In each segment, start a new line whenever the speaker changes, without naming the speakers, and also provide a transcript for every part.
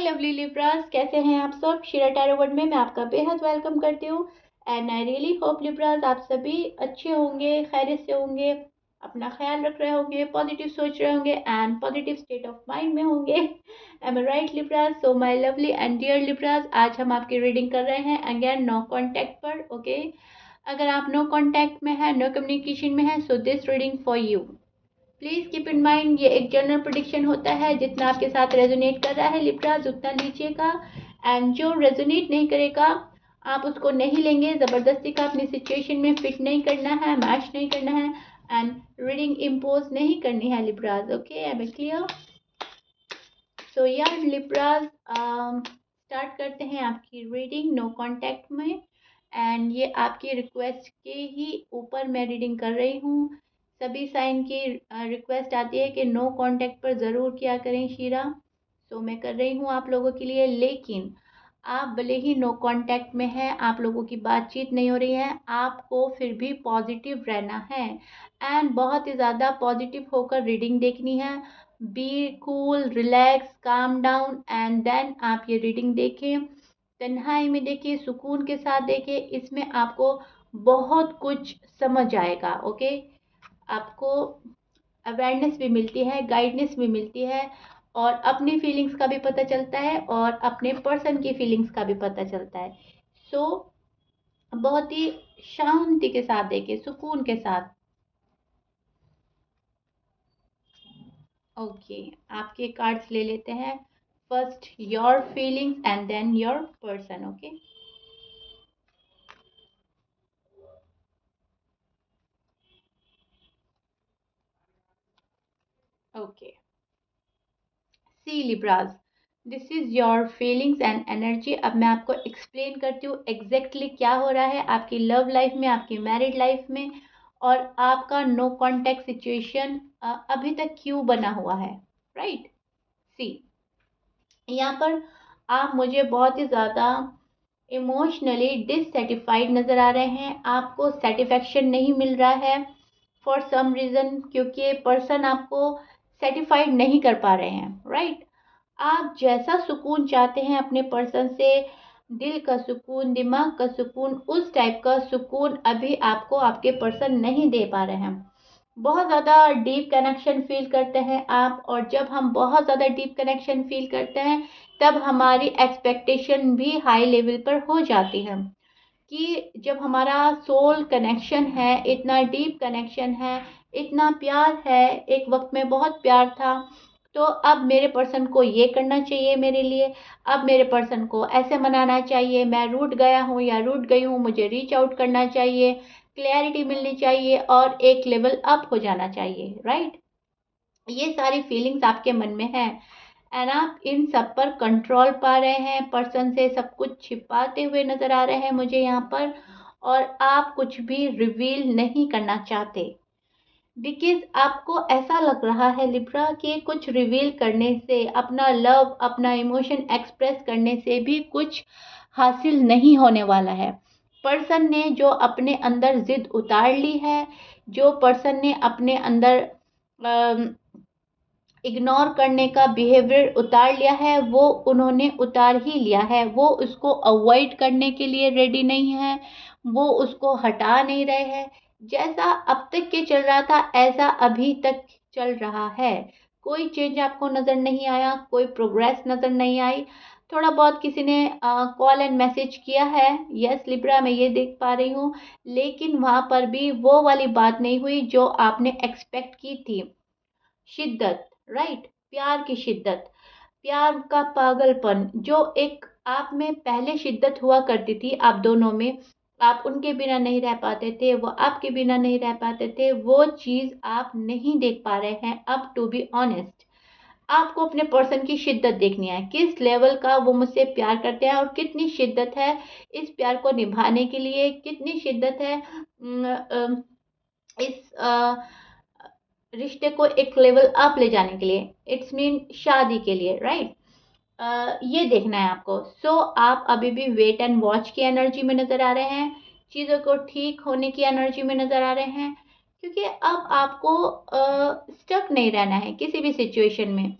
Lovely Libras, कैसे हैं आप सब। शिरा टैरो वर्ल्ड में मैं आपका बेहद वेलकम करती हूँ। And I really hope Libras आप सभी अच्छे होंगे, खैरियत से होंगे, अपना ख्याल रख रहे होंगे, पॉजिटिव सोच रहे होंगे and positive state of mind में होंगे। Am I right Libras? So my lovely and dear Libras, आज हम आपकी रीडिंग कर रहे हैं अगेन नो कॉन्टैक्ट पर। ओके, अगर आप नो कॉन्टैक्ट में है, नो कम्युनिकेशन में है, so this reading for you. Please keep in mind ये एक जनरल प्रेडिक्शन होता है, जितना आपके साथ रेजोनेट कर रहा है लिब्रास उतना लीजिएगा, एंड जो रेजोनेट नहीं करेगा आप उसको नहीं लेंगे। ज़बरदस्ती का अपनी सिचुएशन में फिट नहीं करना है, मैच नहीं करना है, एंड रीडिंग इम्पोज नहीं करनी है Libras. Okay, I am clear? So यार लिब्रास, स्टार्ट करते हैं आपकी रीडिंग नो कॉन्टैक्ट में। एंड ये आपकी रिक्वेस्ट के ही ऊपर मैं रीडिंग कर रही हूँ। सभी साइन की रिक्वेस्ट आती है कि नो कांटेक्ट पर ज़रूर किया करें शीरा। सो मैं कर रही हूँ आप लोगों के लिए, लेकिन आप भले ही नो कांटेक्ट में हैं, आप लोगों की बातचीत नहीं हो रही है, आपको फिर भी पॉजिटिव रहना है एंड बहुत ही ज़्यादा पॉजिटिव होकर रीडिंग देखनी है। Be cool, relax, calm down and then आप ये रीडिंग देखें। तन्हाई में देखिए, सुकून के साथ देखिए, इसमें आपको बहुत कुछ समझ आएगा। ओके, आपको अवेयरनेस भी मिलती है, गाइडेंस भी मिलती है, और अपनी फीलिंग्स का भी पता चलता है और अपने पर्सन की फीलिंग्स का भी पता चलता है। सो बहुत ही शांति के साथ देखिए, सुकून के साथ। ओके, आपके कार्ड्स ले लेते हैं। First your feelings and then your person. Okay, okay, see Libras, this is your feelings and energy. अब मैं आपको एक्सप्लेन करती हूँ एग्जैक्टली क्या हो रहा है आपकी लव लाइफ में, आपकी मैरिड लाइफ में, और आपका नो कॉन्टैक्ट सिचुएशन अभी तक क्यों बना हुआ है। राइट, सी, यहाँ पर आप मुझे बहुत ही ज़्यादा इमोशनली डिससेटिस्फाइड नज़र आ रहे हैं, आपको सेटिस्फैक्शन नहीं मिल रहा है फॉर सम रीज़न, क्योंकि पर्सन आपको सेटिस्फाइड नहीं कर पा रहे हैं। राइट, आप जैसा सुकून चाहते हैं अपने पर्सन से, दिल का सुकून, दिमाग का सुकून, उस टाइप का सुकून अभी आपको आपके पर्सन नहीं दे पा रहे हैं। बहुत ज़्यादा डीप कनेक्शन फील करते हैं आप, और जब हम बहुत ज़्यादा डीप कनेक्शन फील करते हैं तब हमारी एक्सपेक्टेशन भी हाई लेवल पर हो जाती है, कि जब हमारा सोल कनेक्शन है, इतना डीप कनेक्शन है, इतना प्यार है, एक वक्त में बहुत प्यार था, तो अब मेरे पर्सन को ये करना चाहिए मेरे लिए, अब मेरे पर्सन को ऐसे मनाना चाहिए, मैं रूठ गया हूँ या रूठ गई हूँ, मुझे रीच आउट करना चाहिए, क्लैरिटी मिलनी चाहिए और एक लेवल अप हो जाना चाहिए। राइट, ये सारी फीलिंग्स आपके मन में है एंड आप इन सब पर कंट्रोल पा रहे हैं, पर्सन से सब कुछ छिपाते हुए नजर आ रहे हैं मुझे यहाँ पर, और आप कुछ भी रिवील नहीं करना चाहते, बिकॉज आपको ऐसा लग रहा है लिब्रा कि कुछ रिवील करने से, अपना लव, अपना इमोशन एक्सप्रेस करने से भी कुछ हासिल नहीं होने वाला है। पर्सन ने जो अपने अंदर जिद उतार ली है, जो पर्सन ने अपने अंदर इग्नोर करने का बिहेवियर उतार लिया है, वो उन्होंने उतार ही लिया है, वो उसको अवॉइड करने के लिए रेडी नहीं है, वो उसको हटा नहीं रहे हैं। जैसा अब तक के चल रहा था ऐसा अभी तक चल रहा है, कोई चेंज आपको नज़र नहीं आया, कोई प्रोग्रेस नज़र नहीं आई। थोड़ा बहुत किसी ने कॉल एंड मैसेज किया है, यस लिब्रा मैं ये देख पा रही हूँ, लेकिन वहाँ पर भी वो वाली बात नहीं हुई जो आपने एक्सपेक्ट की थी। शिद्दत, राइट, प्यार की शिद्दत, प्यार का पागलपन, जो एक आप में पहले शिद्दत हुआ करती थी आप दोनों में, आप उनके बिना नहीं रह पाते थे, वो आपके बिना नहीं रह पाते थे, वो चीज़ आप नहीं देख पा रहे हैं अब। टू बी ऑनेस्ट, आपको अपने पर्सन की शिद्दत देखनी है, किस लेवल का वो मुझसे प्यार करते हैं और कितनी शिद्दत है इस प्यार को निभाने के लिए, कितनी शिद्दत है इस रिश्ते को एक लेवल अप ले जाने के लिए, इट्स मीन शादी के लिए। राइट, ये देखना है आपको। सो आप अभी भी वेट एंड वॉच की एनर्जी में नज़र आ रहे हैं, चीज़ों को ठीक होने की एनर्जी में नज़र आ रहे हैं, क्योंकि अब आपको स्टक नहीं रहना है किसी भी सिचुएशन में।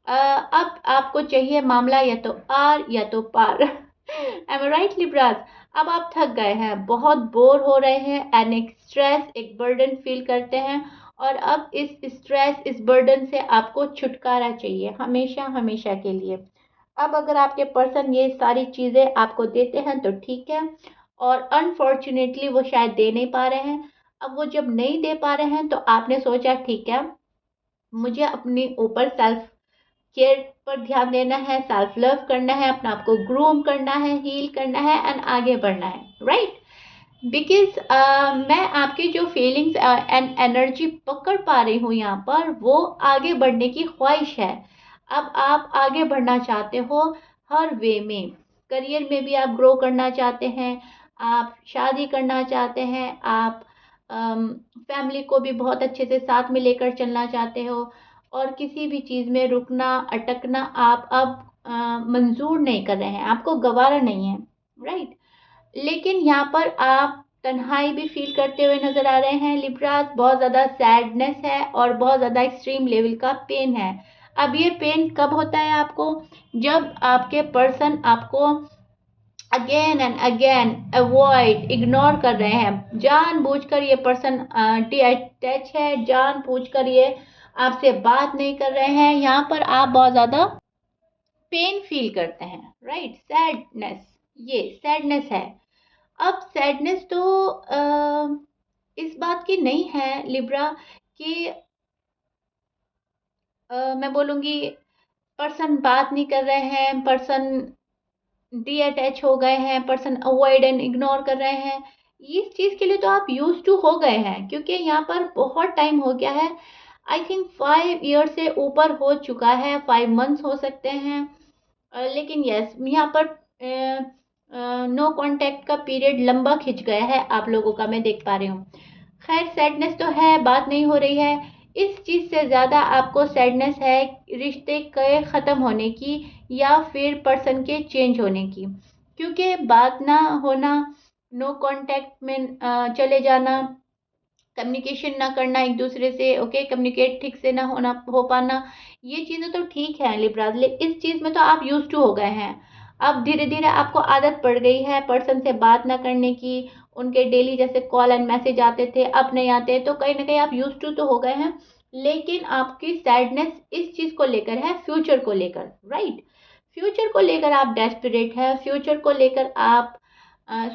अब आपको चाहिए मामला या तो आर या तो पार। M right Libras? अब आप थक गए हैं, बहुत बोर हो रहे हैं एंड एक स्ट्रेस, एक बर्डन फील करते हैं, और अब इस स्ट्रेस, इस बर्डन से आपको छुटकारा चाहिए हमेशा हमेशा के लिए। अब अगर आपके पर्सन ये सारी चीज़ें आपको देते हैं तो ठीक है, और अनफॉर्चुनेटली वो शायद दे नहीं पा रहे हैं। अब वो जब नहीं दे पा रहे हैं तो आपने सोचा ठीक है, मुझे अपने ऊपर सेल्फ केयर पर ध्यान देना है, सेल्फ लव करना है, अपने आप को ग्रूम करना है, हील करना है एंड आगे बढ़ना है, राइट? बिकॉज मैं आपकी जो फीलिंग्स एंड एनर्जी पकड़ पा रही हूँ यहाँ पर, वो आगे बढ़ने की ख्वाहिश है। अब आप आगे बढ़ना चाहते हो हर वे में, करियर में भी आप ग्रो करना चाहते हैं, आप शादी करना चाहते हैं, आप फैमिली को भी बहुत अच्छे से साथ में लेकर चलना चाहते हो, और किसी भी चीज़ में रुकना अटकना आप अब मंजूर नहीं कर रहे हैं, आपको गवारा नहीं है, राइट? लेकिन यहाँ पर आप तन्हाई भी फील करते हुए नजर आ रहे हैं लिब्रास, बहुत ज़्यादा सैडनेस है और बहुत ज़्यादा एक्सट्रीम लेवल का पेन है। अब ये पेन कब होता है आपको? जब आपके पर्सन आपको again and again avoid, ignore कर रहे हैं, जानबूझकर ये पर्सन डिअटैच है, जानबूझकर ये आपसे बात नहीं कर रहे हैं, यहाँ पर आप बहुत ज़्यादा पेन फील करते हैं, राइट? सैडनेस, ये सैडनेस है। अब सैडनेस तो इस बात की नहीं है लिब्रा कि मैं बोलूँगी पर्सन बात नहीं कर रहे हैं, पर्सन डीअटैच हो गए हैं, पर्सन अवॉइड एंड इग्नोर कर रहे हैं। इस चीज़ के लिए तो आप यूज्ड टू हो गए हैं, क्योंकि यहाँ पर बहुत टाइम हो गया है। आई थिंक 5 ईयर से ऊपर हो चुका है, 5 मंथ्स हो सकते हैं। लेकिन यस, यहाँ पर नो कांटेक्ट का पीरियड लंबा खिंच गया है आप लोगों का, मैं देख पा रही हूँ। खैर, सैडनेस तो है, बात नहीं हो रही है। इस चीज़ से ज़्यादा आपको सैडनेस है रिश्ते के ख़त्म होने की, या फिर पर्सन के चेंज होने की, क्योंकि बात ना होना, नो कांटेक्ट में चले जाना, कम्युनिकेशन ना करना एक दूसरे से, ओके, कम्युनिकेट ठीक से ना होना हो पाना, ये चीज़ें तो ठीक है लिब्राजले, इस चीज़ में तो आप यूज टू हो गए हैं। अब धीरे धीरे आपको आदत पड़ गई है पर्सन से बात ना करने की, उनके डेली जैसे कॉल एंड मैसेज आते थे अब नहीं आते, तो कहीं ना कहीं आप यूज टू तो हो गए हैं। लेकिन आपकी सैडनेस इस चीज़ को लेकर है, फ्यूचर को लेकर, राइट? फ्यूचर को लेकर आप डेस्परेट है, फ्यूचर को लेकर आप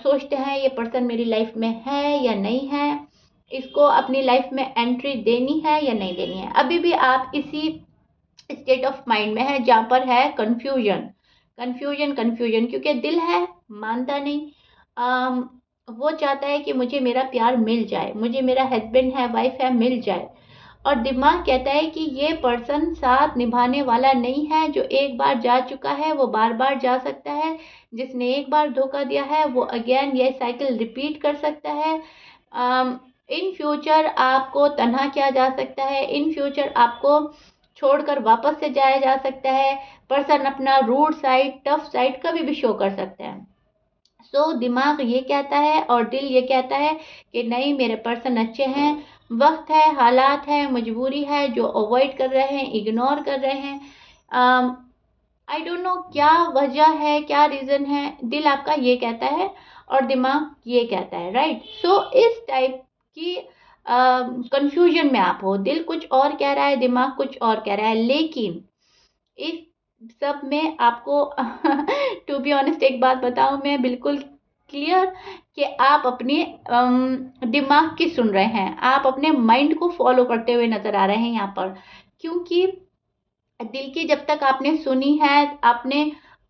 सोचते हैं ये पर्सन मेरी लाइफ में है या नहीं है, इसको अपनी लाइफ में एंट्री देनी है या नहीं देनी है। अभी भी आप इसी स्टेट ऑफ माइंड में है जहाँ पर है कंफ्यूजन, कंफ्यूजन, कंफ्यूजन, क्योंकि दिल है मानता नहीं। अम, वो चाहता है कि मुझे मेरा प्यार मिल जाए, मुझे मेरा हस्बैंड है, वाइफ है, मिल जाए, और दिमाग कहता है कि ये पर्सन साथ निभाने वाला नहीं है, जो एक बार जा चुका है वो बार बार जा सकता है, जिसने एक बार धोखा दिया है वो अगेन ये साइकिल रिपीट कर सकता है। इन फ्यूचर आपको तन्हा किया जा सकता है, इन फ्यूचर आपको छोड़कर वापस से जाया जा सकता है, पर्सन अपना रूड साइड, टफ साइड कभी भी शो कर सकते हैं। सो दिमाग ये कहता है और दिल ये कहता है कि नहीं, मेरे पर्सन अच्छे हैं, वक्त है, हालात है, मजबूरी है, जो अवॉइड कर रहे हैं, इग्नोर कर रहे हैं। आई डोंट नो क्या वजह है, क्या रीज़न है, दिल आपका ये कहता है और दिमाग ये कहता है, राइट? सो इस टाइप की कंफ्यूजन में आप हो, दिल कुछ और कह रहा है, दिमाग कुछ और कह रहा है, लेकिन इस सब में आपको टू बी ऑनेस्ट एक बात बताऊं, मैं बिल्कुल क्लियर कि आप अपने दिमाग की सुन रहे हैं, आप अपने माइंड को फॉलो करते हुए नजर आ रहे हैं यहाँ पर, क्योंकि दिल की जब तक आपने सुनी है, आपने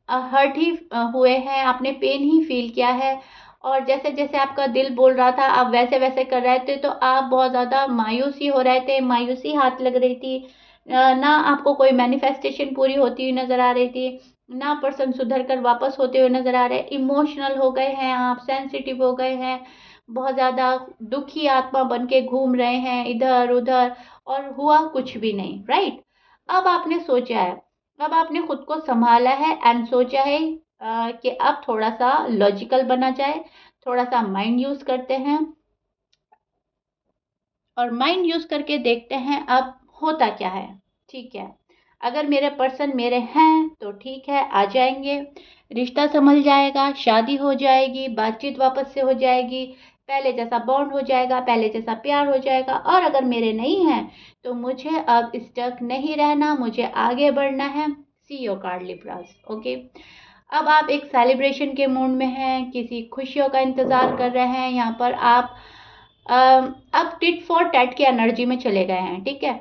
हर्ट ही हुए हैं, आपने पेन ही फील किया है, और जैसे जैसे आपका दिल बोल रहा था आप वैसे वैसे कर रहे थे, तो आप बहुत ज़्यादा मायूसी हो रहे थे, मायूसी हाथ लग रही थी, ना आपको कोई मैनिफेस्टेशन पूरी होती हुई नज़र आ रही थी, ना पर्सन सुधर कर वापस होते हुए नज़र आ रहे, इमोशनल हो गए हैं आप, सेंसिटिव हो गए हैं, बहुत ज़्यादा दुखी आत्मा बन के घूम रहे हैं इधर उधर, और हुआ कुछ भी नहीं, राइट? अब आपने सोचा है, अब आपने खुद को संभाला है एंड सोचा है कि अब थोड़ा सा लॉजिकल बना जाए, थोड़ा सा माइंड यूज करते हैं, और माइंड यूज करके देखते हैं अब होता क्या है। ठीक है, अगर मेरे पर्सन मेरे हैं तो ठीक है, आ जाएंगे, रिश्ता संभल जाएगा, शादी हो जाएगी, बातचीत वापस से हो जाएगी, पहले जैसा बॉन्ड हो जाएगा, पहले जैसा प्यार हो जाएगा। और अगर मेरे नहीं हैं तो मुझे अब स्टक नहीं रहना, मुझे आगे बढ़ना है। See your card Libras. Okay, अब आप एक सेलिब्रेशन के मूड में हैं, किसी खुशियों का इंतजार कर रहे हैं। यहाँ पर आप अब टिट फॉर टैट की एनर्जी में चले गए हैं। ठीक है,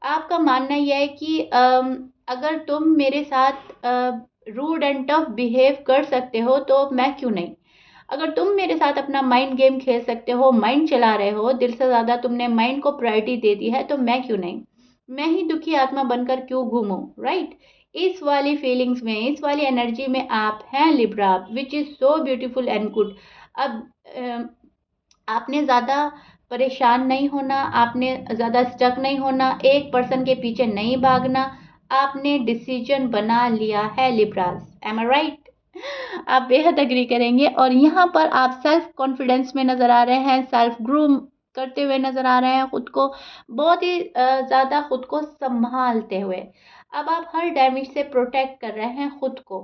आपका मानना यह है कि अगर तुम मेरे साथ रूड एंड टफ बिहेव कर सकते हो तो मैं क्यों नहीं। अगर तुम मेरे साथ अपना माइंड गेम खेल सकते हो, माइंड चला रहे हो, दिल से ज़्यादा तुमने माइंड को प्रायोरिटी दे दी है, तो मैं क्यों नहीं। मैं ही दुखी आत्मा बनकर क्यों घूमूं, राइट। इस वाली फीलिंग्स में, इस वाली एनर्जी में आप हैं Libra, which is so beautiful and good. अब आपने ज़्यादा परेशान नहीं होना, आपने ज़्यादा स्टक नहीं होना, एक पर्सन के पीछे नहीं भागना। आपने डिसीजन बना लिया है लिब्रास। M I right? आप बेहद अग्री करेंगे। और यहाँ पर आप सेल्फ कॉन्फिडेंस में नज़र आ रहे हैं, सेल्फ ग्रूम करते हुए नज़र आ रहे हैं, खुद को बहुत ही ज़्यादा खुद को संभालते हुए। अब आप हर डैमेज से प्रोटेक्ट कर रहे हैं खुद को।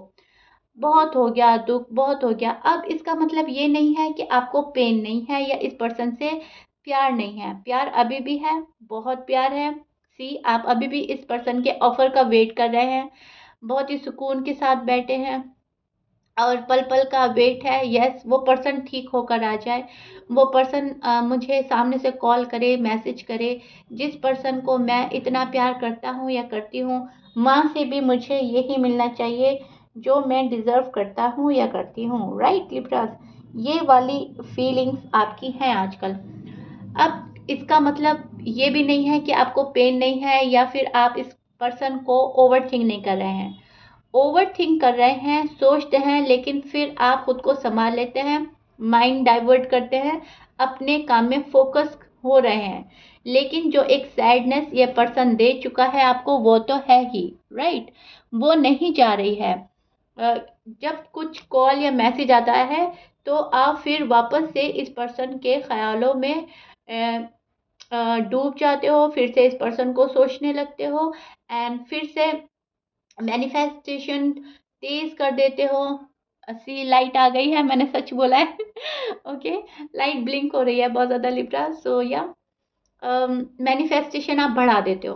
बहुत हो गया दुख, बहुत हो गया। अब इसका मतलब ये नहीं है कि आपको पेन नहीं है या इस पर्सन से प्यार नहीं है। प्यार अभी भी है, बहुत प्यार है। सी, आप अभी भी इस पर्सन के ऑफर का वेट कर रहे हैं, बहुत ही सुकून के साथ बैठे हैं और पल पल का वेट है। यस, वो पर्सन ठीक होकर आ जाए, वो पर्सन मुझे सामने से कॉल करे, मैसेज करे। जिस पर्सन को मैं इतना प्यार करता हूँ या करती हूँ, माँ से भी मुझे यही मिलना चाहिए जो मैं डिज़र्व करता हूँ या करती हूँ, राइट लिब्रास। ये वाली फीलिंग्स आपकी हैं आजकल। अब इसका मतलब ये भी नहीं है कि आपको पेन नहीं है या फिर आप इस पर्सन को ओवर थिंक नहीं कर रहे हैं। ओवर थिंक कर रहे हैं, सोचते हैं, लेकिन फिर आप खुद को संभाल लेते हैं, माइंड डाइवर्ट करते हैं, अपने काम में फोकस हो रहे हैं। लेकिन जो एक सैडनेस ये पर्सन दे चुका है आपको, वो तो है ही, राइट। वो नहीं जा रही है। अ, जब कुछ कॉल या मैसेज आता है तो आप फिर वापस से इस पर्सन के ख्यालों में डूब जाते हो, फिर से इस पर्सन को सोचने लगते हो एंड फिर से मैनिफेस्टेशन तेज कर देते हो। सी, लाइट आ गई है, मैंने सच बोला है। ओके, लाइट ब्लिंक हो रही है बहुत ज़्यादा लिब्रा। सो या मैनिफेस्टेशन आप बढ़ा देते हो,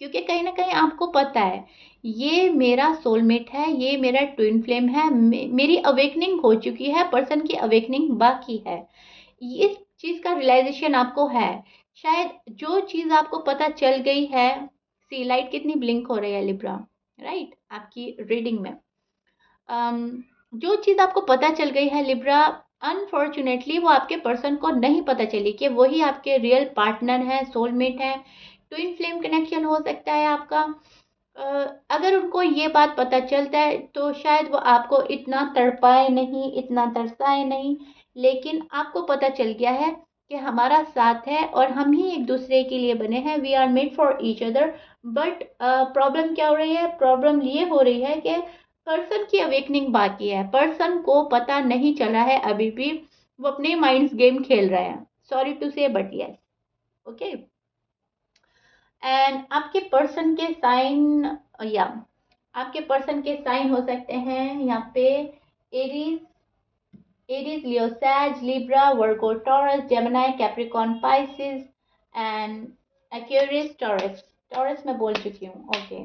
क्योंकि कहीं ना कहीं आपको पता है ये मेरा सोलमेट है, ये मेरा ट्विन फ्लेम है, मेरी अवेकनिंग हो चुकी है, पर्सन की अवेकनिंग बाकी है। इस चीज़ का रियलाइजेशन आपको है। शायद जो चीज़ आपको पता चल गई है। सी, लाइट कितनी ब्लिंक हो रही है लिब्रा, राइट, आपकी रीडिंग में। जो चीज़ आपको पता चल गई है लिब्रा, अनफॉर्चुनेटली वो आपके पर्सन को नहीं पता चली कि वही आपके रियल पार्टनर है, सोलमेट है, ट्विन फ्लेम कनेक्शन हो सकता है आपका। अ, अगर उनको ये बात पता चलता है तो शायद वो आपको इतना तड़पाए नहीं, इतना तरसाए नहीं। लेकिन आपको पता चल गया है कि हमारा साथ है और हम ही एक दूसरे के लिए बने हैं, we are made for each other. But problem क्या हो रही है, प्रॉब्लम ये हो रही है कि पर्सन की अवेकनिंग बाकी है, पर्सन को पता नहीं चला है अभी भी, वो अपने माइंड्स गेम खेल रहे हैं। सॉरी टू से बट यस। ओके, एंड आपके पर्सन के साइन, या आपके पर्सन के साइन हो सकते हैं यहाँ पे Aries, Aries, Leo, Sage, Libra, Virgo, Taurus, Gemini, Capricorn, Pisces and Aquarius, Taurus. Taurus मैं बोल चुकी हूँ। ओके,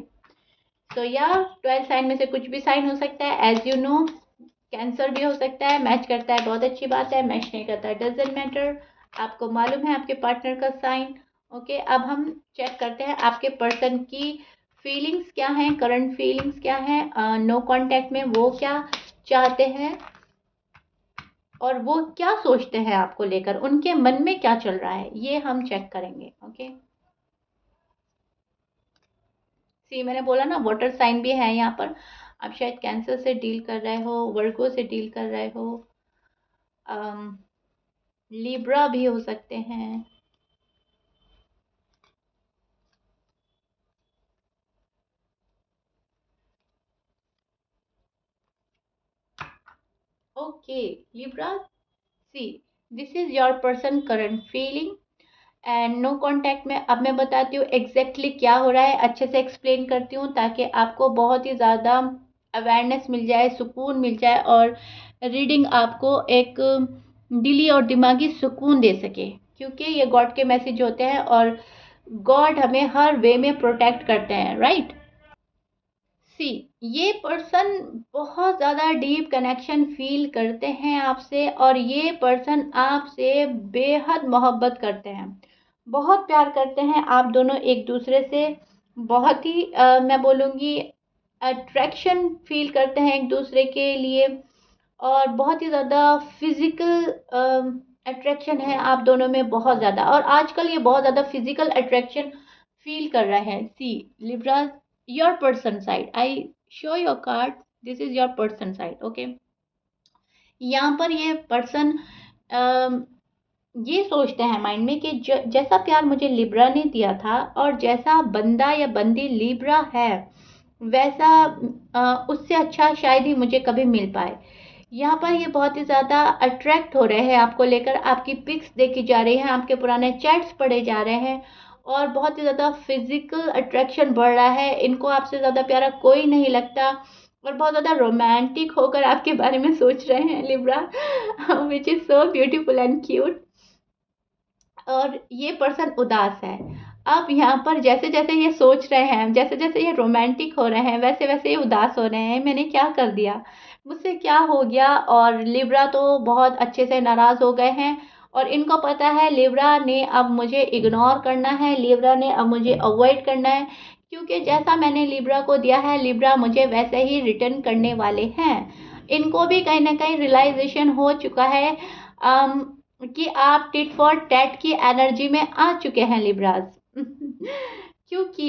तो या 12 साइन में से कुछ भी साइन हो सकता है, एज यू नो। कैंसर भी हो सकता है, मैच करता है बहुत अच्छी बात है, मैच नहीं करता है डजेंट मैटर। आपको मालूम है आपके पार्टनर का साइन। ओके, अब हम चेक करते हैं आपके पर्सन की फीलिंग्स क्या हैं, करंट फीलिंग्स क्या हैं, नो कांटेक्ट में वो क्या चाहते हैं और वो क्या सोचते हैं आपको लेकर, उनके मन में क्या चल रहा है, ये हम चेक करेंगे। ओके, सी, मैंने बोला ना वाटर साइन भी है यहाँ पर। आप शायद कैंसर से डील कर रहे हो, वर्गो से डील कर रहे हो, लिब्रा भी हो सकते हैं। Okay, Libra, see, this is your person current feeling and no contact में अब मैं बताती हूँ एग्जैक्टली क्या हो रहा है, अच्छे से एक्सप्लेन करती हूँ ताकि आपको बहुत ही ज़्यादा अवेयरनेस मिल जाए, सुकून मिल जाए और रीडिंग आपको एक दिली और दिमागी सुकून दे सके, क्योंकि ये गॉड के मैसेज होते हैं और गॉड हमें हर वे में प्रोटेक्ट करते हैं, राइट। सी, ये पर्सन बहुत ज़्यादा डीप कनेक्शन फील करते हैं आपसे और ये पर्सन आपसे बेहद मोहब्बत करते हैं, बहुत प्यार करते हैं। आप दोनों एक दूसरे से बहुत ही मैं बोलूँगी अट्रैक्शन फील करते हैं एक दूसरे के लिए और बहुत ही ज़्यादा फिजिकल अट्रैक्शन है आप दोनों में, बहुत ज़्यादा। और आजकल ये बहुत ज़्यादा फिजिकल अट्रैक्शन फील कर रहे हैं। See Libra, your person side, I show your card, this is your person side, okay. यहाँ पर ये पर्सन ये सोचते हैं माइंड में कि जैसा प्यार मुझे लिब्रा ने दिया था और जैसा बंदा या बंदी लिब्रा है वैसा उससे अच्छा शायद ही मुझे कभी मिल पाए। यहाँ पर ये बहुत ही ज़्यादा अट्रैक्ट हो रहे हैं आपको लेकर, आपकी पिक्स देखी जा रही हैं, आपके पुराने चैट्स पढ़े जा रहे हैं और बहुत ही ज़्यादा फिजिकल अट्रैक्शन बढ़ रहा है। इनको आपसे ज़्यादा प्यारा कोई नहीं लगता और बहुत ज़्यादा रोमांटिक होकर आपके बारे में सोच रहे हैं Libra, which is so beautiful and cute. और ये पर्सन उदास है। अब यहाँ पर जैसे जैसे ये सोच रहे हैं, जैसे जैसे ये रोमांटिक हो रहे हैं, वैसे वैसे ये उदास हो रहे हैं, मैंने क्या कर दिया, मुझसे क्या हो गया। और लिब्रा तो बहुत अच्छे से नाराज़ हो गए हैं और इनको पता है लिब्रा ने अब मुझे इग्नोर करना है, लिब्रा ने अब मुझे अवॉइड करना है, क्योंकि जैसा मैंने लिब्रा को दिया है लिब्रा मुझे वैसे ही रिटर्न करने वाले हैं। इनको भी कहीं ना कहीं रियलाइजेशन हो चुका है कि आप टिट फॉर टैट की एनर्जी में आ चुके हैं लिब्राज। क्योंकि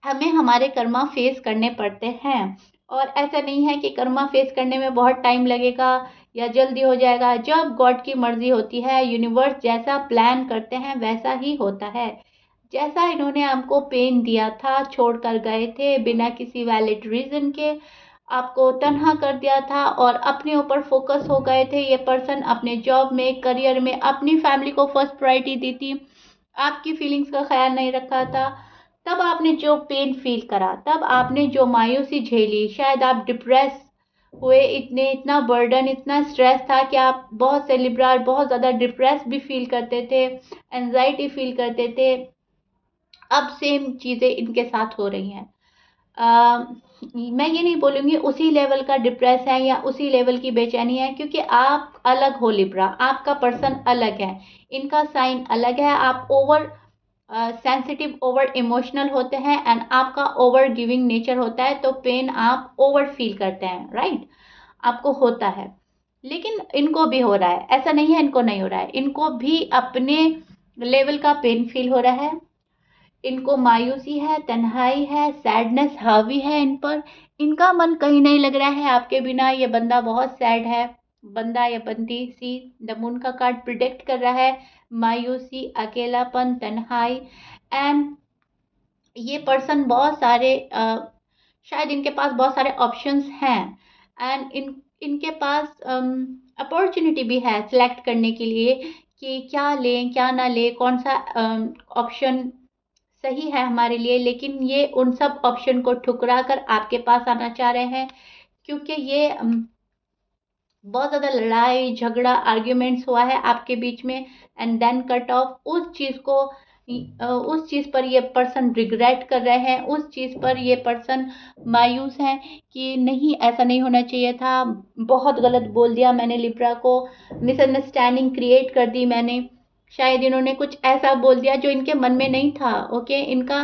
हमें हमारे कर्मा फेस करने पड़ते हैं और ऐसा नहीं है कि कर्मा फेस करने में बहुत टाइम लगेगा या जल्दी हो जाएगा। जब गॉड की मर्जी होती है, यूनिवर्स जैसा प्लान करते हैं वैसा ही होता है। जैसा इन्होंने हमको पेन दिया था, छोड़कर गए थे बिना किसी वैलिड रीजन के, आपको तन्हा कर दिया था और अपने ऊपर फोकस हो गए थे। ये पर्सन अपने जॉब में, करियर में, अपनी फैमिली को फर्स्ट प्रायोरिटी दी थी, आपकी फीलिंग्स का ख्याल नहीं रखा था। तब आपने जो पेन फील करा, तब आपने जो मायूसी झेली, शायद आप डिप्रेस हुए, इतने इतना बर्डन, इतना स्ट्रेस था कि आप बहुत सेलिब्रार, बहुत ज़्यादा डिप्रेस भी फील करते थे, एंजाइटी फील करते थे। अब सेम चीज़ें इनके साथ हो रही हैं। मैं ये नहीं बोलूँगी उसी लेवल का डिप्रेस है या उसी लेवल की बेचैनी है, क्योंकि आप अलग हो लिब्रा, आपका पर्सन अलग है, इनका साइन अलग है। आप ओवर सेंसिटिव, ओवर इमोशनल होते हैं एंड आपका ओवर गिविंग नेचर होता है, तो पेन आप ओवर फील करते हैं, राइट, आपको होता है। लेकिन इनको भी हो रहा है, ऐसा नहीं है इनको नहीं हो रहा है, इनको भी अपने लेवल का पेन फील हो रहा है। इनको मायूसी है, तन्हाई है, सैडनेस हावी है इन पर। इनका मन कहीं नहीं लग रहा है आपके बिना। ये बंदा बहुत सैड है, बंदा या बंदी। सी द मून का कार्ड प्रिडिक्ट कर रहा है मायूसी, अकेलापन, तन्हाई। एंड ये पर्सन बहुत सारे शायद इनके पास बहुत सारे ऑप्शंस हैं एंड इनके पास अपॉर्चुनिटी भी है सिलेक्ट करने के लिए कि क्या लें क्या ना लें, कौन सा ऑप्शन सही है हमारे लिए। लेकिन ये उन सब ऑप्शन को ठुकरा कर आपके पास आना चाह रहे हैं, क्योंकि ये बहुत ज़्यादा लड़ाई झगड़ा आर्ग्यूमेंट्स हुआ है आपके बीच में एंड देन कट ऑफ। उस चीज़ को उस चीज़ पर ये पर्सन रिग्रेट कर रहे हैं, उस चीज़ पर ये पर्सन मायूस हैं कि नहीं, ऐसा नहीं होना चाहिए था, बहुत गलत बोल दिया मैंने लिब्रा को, मिसअंडरस्टैंडिंग क्रिएट कर दी मैंने, शायद इन्होंने कुछ ऐसा बोल दिया जो इनके मन में नहीं था। ओके, इनका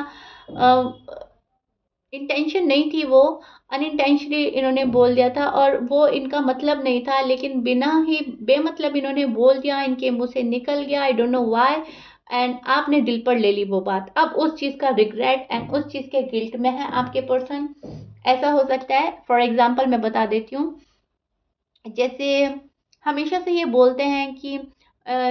इंटेंशन नहीं थी, वो अनइंटेंशनली इन्होंने बोल दिया था और वो इनका मतलब नहीं था, लेकिन बिना ही बेमतलब इन्होंने बोल दिया, इनके मुंह से निकल गया, I don't know why, and आपने दिल पर ले ली वो बात। अब उस चीज़ का रिग्रेट एंड उस चीज़ के गिल्ट में है आपके पर्सन। ऐसा हो सकता है, फॉर एग्जाम्पल मैं बता देती हूँ, जैसे हमेशा से ये बोलते हैं कि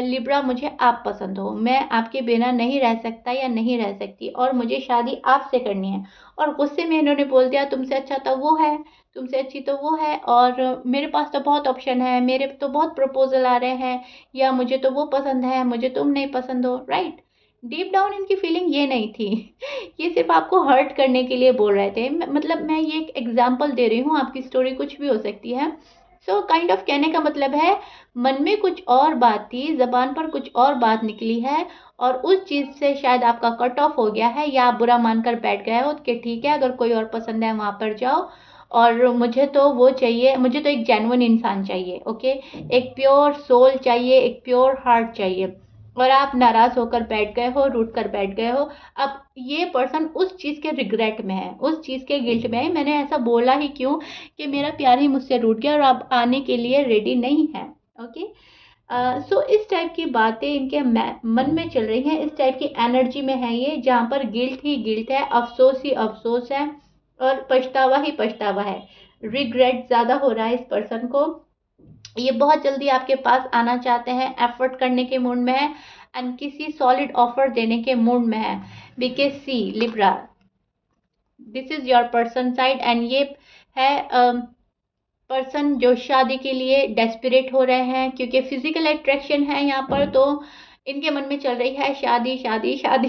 लिब्रा मुझे आप पसंद हो, मैं आपके बिना नहीं रह सकता या नहीं रह सकती और मुझे शादी आपसे करनी है। और गुस्से में इन्होंने बोल दिया तुमसे अच्छा तो वो है, तुमसे अच्छी तो वो है और मेरे पास तो बहुत ऑप्शन है, मेरे तो बहुत प्रपोजल आ रहे हैं, या मुझे तो वो पसंद है, मुझे तुम नहीं पसंद हो, राइट? डीप डाउन इनकी फीलिंग ये नहीं थी। ये सिर्फ आपको हर्ट करने के लिए बोल रहे थे। मतलब मैं ये एक एग्जांपल दे रही हूँ, आपकी स्टोरी कुछ भी हो सकती है। सो काइंड ऑफ कहने का मतलब है, मन में कुछ और बात थी, ज़बान पर कुछ और बात निकली है और उस चीज़ से शायद आपका कट ऑफ हो गया है या आप बुरा मानकर बैठ गए हो कि ठीक है, अगर कोई और पसंद है वहाँ पर जाओ और मुझे तो वो चाहिए, मुझे तो एक जेन्युइन इंसान चाहिए, ओके? एक प्योर सोल चाहिए, एक प्योर हार्ट चाहिए और आप नाराज़ होकर बैठ गए हो, रूठ कर बैठ गए हो। अब ये पर्सन उस चीज़ के रिग्रेट में है, उस चीज़ के गिल्ट में है, मैंने ऐसा बोला ही क्यों कि मेरा प्यार ही मुझसे रूठ गया और अब आने के लिए रेडी नहीं है, ओके? सो इस टाइप की बातें इनके मन में चल रही हैं, इस टाइप की एनर्जी में है ये, जहाँ पर गिल्ट ही गिल्ट है, अफसोस ही अफसोस है और पछतावा ही पछतावा है। रिग्रेट ज़्यादा हो रहा है इस पर्सन को। ये बहुत जल्दी आपके पास आना चाहते हैं, एफर्ट करने के मूड में है एंड किसी सॉलिड ऑफर देने के मूड में है। Because see Libra, this is your person side and ये है पर्सन जो शादी के लिए डेस्परेट हो रहे हैं, क्योंकि फिजिकल अट्रैक्शन है यहाँ पर, तो इनके मन में चल रही है शादी शादी शादी।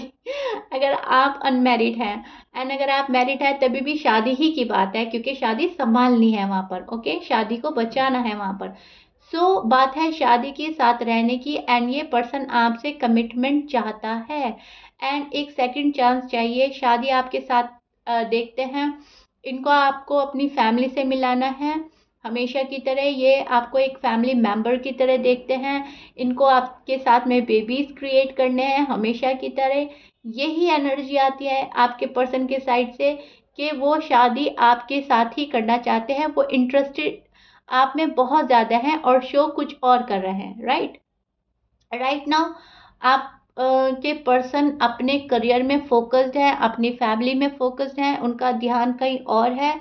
अगर आप अनमैरिड हैं एंड अगर आप मैरिड है तभी भी शादी ही की बात है, क्योंकि शादी संभालनी है वहाँ पर, ओके? शादी को बचाना है वहाँ पर। सो बात है शादी के साथ रहने की एंड ये पर्सन आपसे कमिटमेंट चाहता है एंड एक सेकंड चांस चाहिए। शादी आपके साथ देखते हैं, इनको आपको अपनी फैमिली से मिलाना है हमेशा की तरह, ये आपको एक फैमिली मेंबर की तरह देखते हैं, इनको आपके साथ में बेबीज क्रिएट करने हैं हमेशा की तरह। यही एनर्जी आती है आपके पर्सन के साइड से कि वो शादी आपके साथ ही करना चाहते हैं, वो इंटरेस्टेड आप में बहुत ज़्यादा हैं और शो कुछ और कर रहे हैं, राइट? राइट नाउ आप के पर्सन अपने करियर में फोकस्ड है, अपनी फैमिली में फोकस्ड है, उनका ध्यान कहीं और है।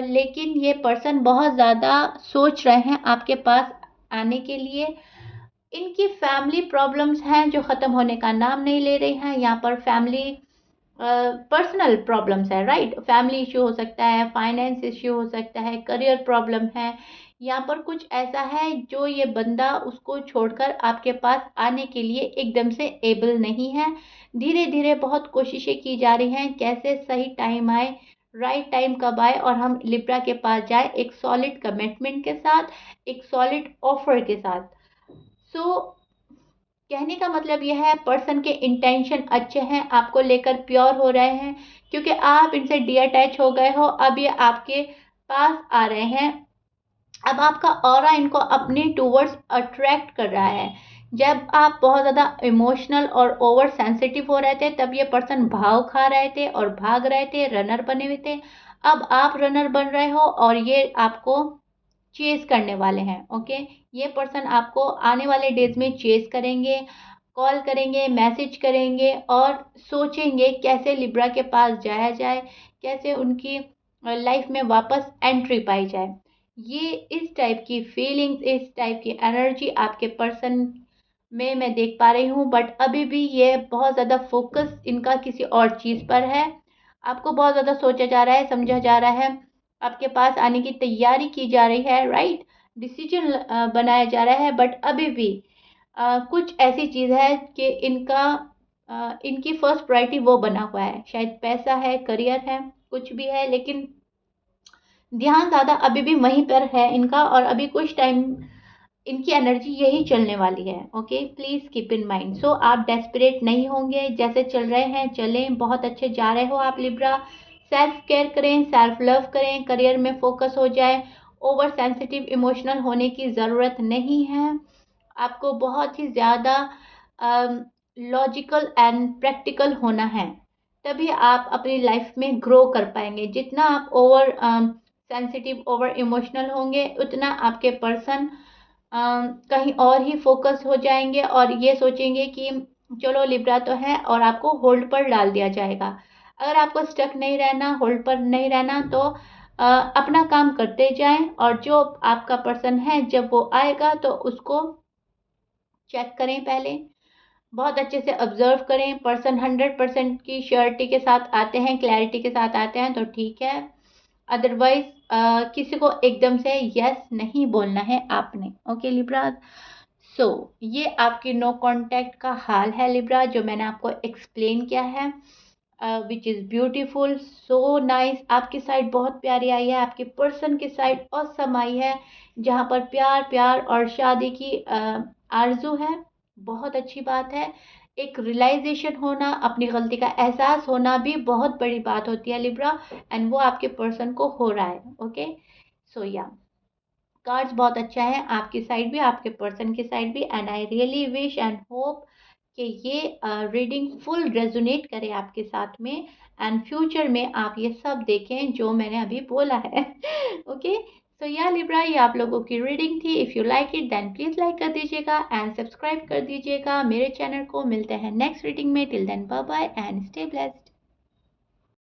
लेकिन ये पर्सन बहुत ज़्यादा सोच रहे हैं आपके पास आने के लिए। इनकी फैमिली प्रॉब्लम्स हैं जो ख़त्म होने का नाम नहीं ले रही हैं। यहाँ पर फैमिली पर्सनल प्रॉब्लम्स है, राइट? फैमिली इशू हो सकता है, फाइनेंस इशू हो सकता है, करियर प्रॉब्लम है। यहाँ पर कुछ ऐसा है जो ये बंदा उसको छोड़कर आपके पास आने के लिए एकदम से एबल नहीं है। धीरे धीरे बहुत कोशिशें की जा रही हैं, कैसे सही टाइम आए, राइट टाइम कब आए और हम लिब्रा के पास जाए एक सॉलिड कमिटमेंट के साथ, एक सॉलिड ऑफर के साथ। सो कहने का मतलब यह है, पर्सन के इंटेंशन अच्छे हैं, आपको लेकर प्योर हो रहे हैं, क्योंकि आप इनसे डी अटैच हो गए हो, अब ये आपके पास आ रहे हैं। अब आपका ऑरा इनको अपने टूवर्ड्स अट्रैक्ट कर रहा है। जब आप बहुत ज़्यादा इमोशनल और ओवर सेंसिटिव हो रहे थे तब ये पर्सन भाव खा रहे थे और भाग रहे थे, रनर बने हुए थे। अब आप रनर बन रहे हो और ये आपको चेज़ करने वाले हैं, ओके? ये पर्सन आपको आने वाले डेज़ में चेज़ करेंगे, कॉल करेंगे, मैसेज करेंगे और सोचेंगे कैसे लिब्रा के पास जाया जाए, कैसे उनकी लाइफ में वापस एंट्री पाई जाए। ये इस टाइप की फीलिंग्स, इस टाइप की एनर्जी आपके पर्सन में मैं देख पा रही हूँ, बट अभी भी ये बहुत ज़्यादा फोकस इनका किसी और चीज़ पर है। आपको बहुत ज़्यादा सोचा जा रहा है, समझा जा रहा है, आपके पास आने की तैयारी की जा रही है, राइट? डिसीजन बनाया जा रहा है, बट अभी भी कुछ ऐसी चीज़ है कि इनकी फर्स्ट प्रायोरिटी वो बना हुआ है, शायद पैसा है, करियर है, कुछ भी है, लेकिन ध्यान ज़्यादा अभी भी वहीं पर है इनका और अभी कुछ टाइम इनकी एनर्जी यही चलने वाली है, okay? Please keep in mind. So आप डेस्परेट नहीं होंगे, जैसे चल रहे हैं चलें, बहुत अच्छे जा रहे हो आप लिब्रा। सेल्फ केयर करें, सेल्फ लव करें, करियर में फोकस हो जाए, ओवर सेंसिटिव इमोशनल होने की ज़रूरत नहीं है। आपको बहुत ही ज़्यादा लॉजिकल एंड प्रैक्टिकल होना है, तभी आप अपनी लाइफ में ग्रो कर पाएंगे। जितना आप ओवर सेंसिटिव, ओवर इमोशनल होंगे उतना आपके पर्सन कहीं और ही फोकस हो जाएंगे और ये सोचेंगे कि चलो लिब्रा तो है और आपको होल्ड पर डाल दिया जाएगा। अगर आपको स्टक नहीं रहना, होल्ड पर नहीं रहना, तो अपना काम करते जाएं और जो आपका पर्सन है जब वो आएगा तो उसको चेक करें पहले, बहुत अच्छे से ऑब्जर्व करें। पर्सन 100% की श्योरिटी के साथ आते हैं, क्लैरिटी के साथ आते हैं तो ठीक है, अदरवाइज किसी को एकदम से यस नहीं बोलना है आपने। ओके लिब्रा, सो ये आपकी नो कांटेक्ट का हाल है लिब्रा, जो मैंने आपको एक्सप्लेन किया है, which is beautiful, so nice. आपकी साइड बहुत प्यारी आई है, आपके पर्सन की साइड ऑसम आई है, जहाँ पर प्यार प्यार और शादी की आरजू है। बहुत अच्छी बात है। एक रियलाइजेशन होना, अपनी गलती का एहसास होना भी बहुत बड़ी बात होती है लिब्रा, एंड वो आपके पर्सन को हो रहा है। ओके, सो या कार्ड्स बहुत अच्छा है, आपकी साइड भी आपके पर्सन की साइड भी, and I really wish and hope कि ये रीडिंग फुल रेजोनेट करे आपके साथ में, एंड फ्यूचर में आप ये सब देखें जो मैंने अभी बोला है। ओके, सो या लिब्रा, ये आप लोगों की रीडिंग थी। If you like it then please like कर दीजिएगा एंड सब्सक्राइब कर दीजिएगा मेरे चैनल को। मिलते हैं नेक्स्ट रीडिंग में, till then bye bye and stay blessed.